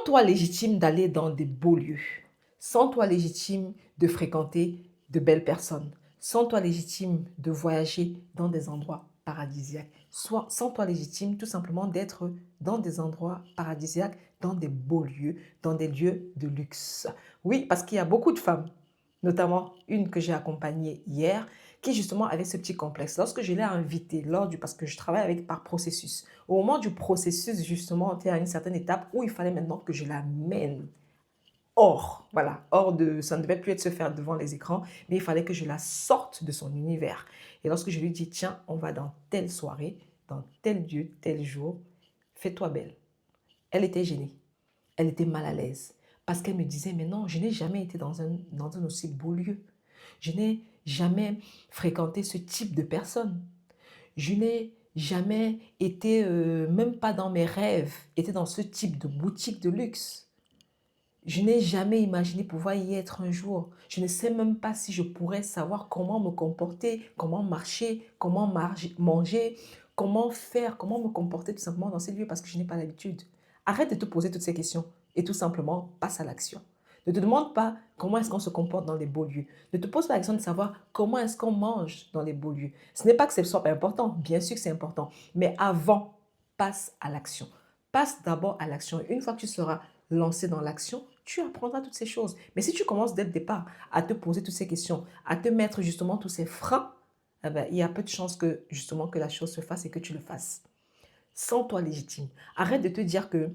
Sens-toi légitime d'aller dans des beaux lieux. Sens-toi légitime de fréquenter de belles personnes. Sens-toi légitime de voyager dans des endroits paradisiaques. Sens-toi légitime tout simplement d'être dans des endroits paradisiaques, dans des beaux lieux, dans des lieux de luxe. Oui, parce qu'il y a beaucoup de femmes, notamment une que j'ai accompagnée hier, qui justement avait ce petit complexe. Lorsque je l'ai invitée, parce que je travaille avec par processus, au moment du processus, justement, on était à une certaine étape où il fallait maintenant que je l'amène hors, voilà, hors de, ça ne devait plus être se faire devant les écrans, mais il fallait que je la sorte de son univers. Et lorsque je lui dis, tiens, on va dans telle soirée, dans tel lieu, tel jour, fais-toi belle. Elle était gênée, elle était mal à l'aise, parce qu'elle me disait, mais non, je n'ai jamais été dans un aussi beau lieu. Je n'ai jamais fréquenté ce type de personnes. Je n'ai jamais été, même pas dans mes rêves, été dans ce type de boutique de luxe. Je n'ai jamais imaginé pouvoir y être un jour. Je ne sais même pas si je pourrais savoir comment me comporter, comment marcher, comment manger, comment faire, comment me comporter tout simplement dans ces lieux parce que je n'ai pas l'habitude. Arrête de te poser toutes ces questions et tout simplement passe à l'action. Ne te demande pas comment est-ce qu'on se comporte dans les beaux lieux. Ne te pose pas la question de savoir comment est-ce qu'on mange dans les beaux lieux. Ce n'est pas que ce soit pas important, bien sûr que c'est important, mais avant, passe à l'action. Passe d'abord à l'action. Une fois que tu seras lancé dans l'action, tu apprendras toutes ces choses. Mais si tu commences dès le départ à te poser toutes ces questions, à te mettre justement tous ces freins, eh ben, il y a peu de chances que justement que la chose se fasse et que tu le fasses. Sens-toi légitime. Arrête de te dire que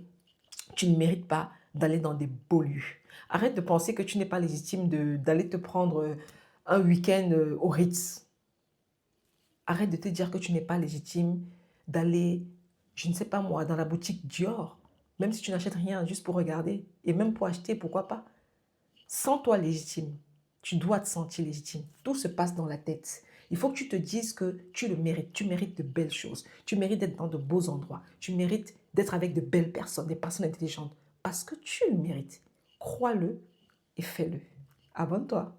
tu ne mérites pas d'aller dans des beaux lieux. Arrête de penser que tu n'es pas légitime d'aller te prendre un week-end au Ritz. Arrête de te dire que tu n'es pas légitime d'aller, je ne sais pas moi, dans la boutique Dior, même si tu n'achètes rien, juste pour regarder, et même pour acheter, pourquoi pas. Sens-toi légitime. Tu dois te sentir légitime. Tout se passe dans la tête. Il faut que tu te dises que tu le mérites. Tu mérites de belles choses. Tu mérites d'être dans de beaux endroits. Tu mérites d'être avec de belles personnes, des personnes intelligentes. Parce que tu le mérites. Crois-le et fais-le. Abonne-toi.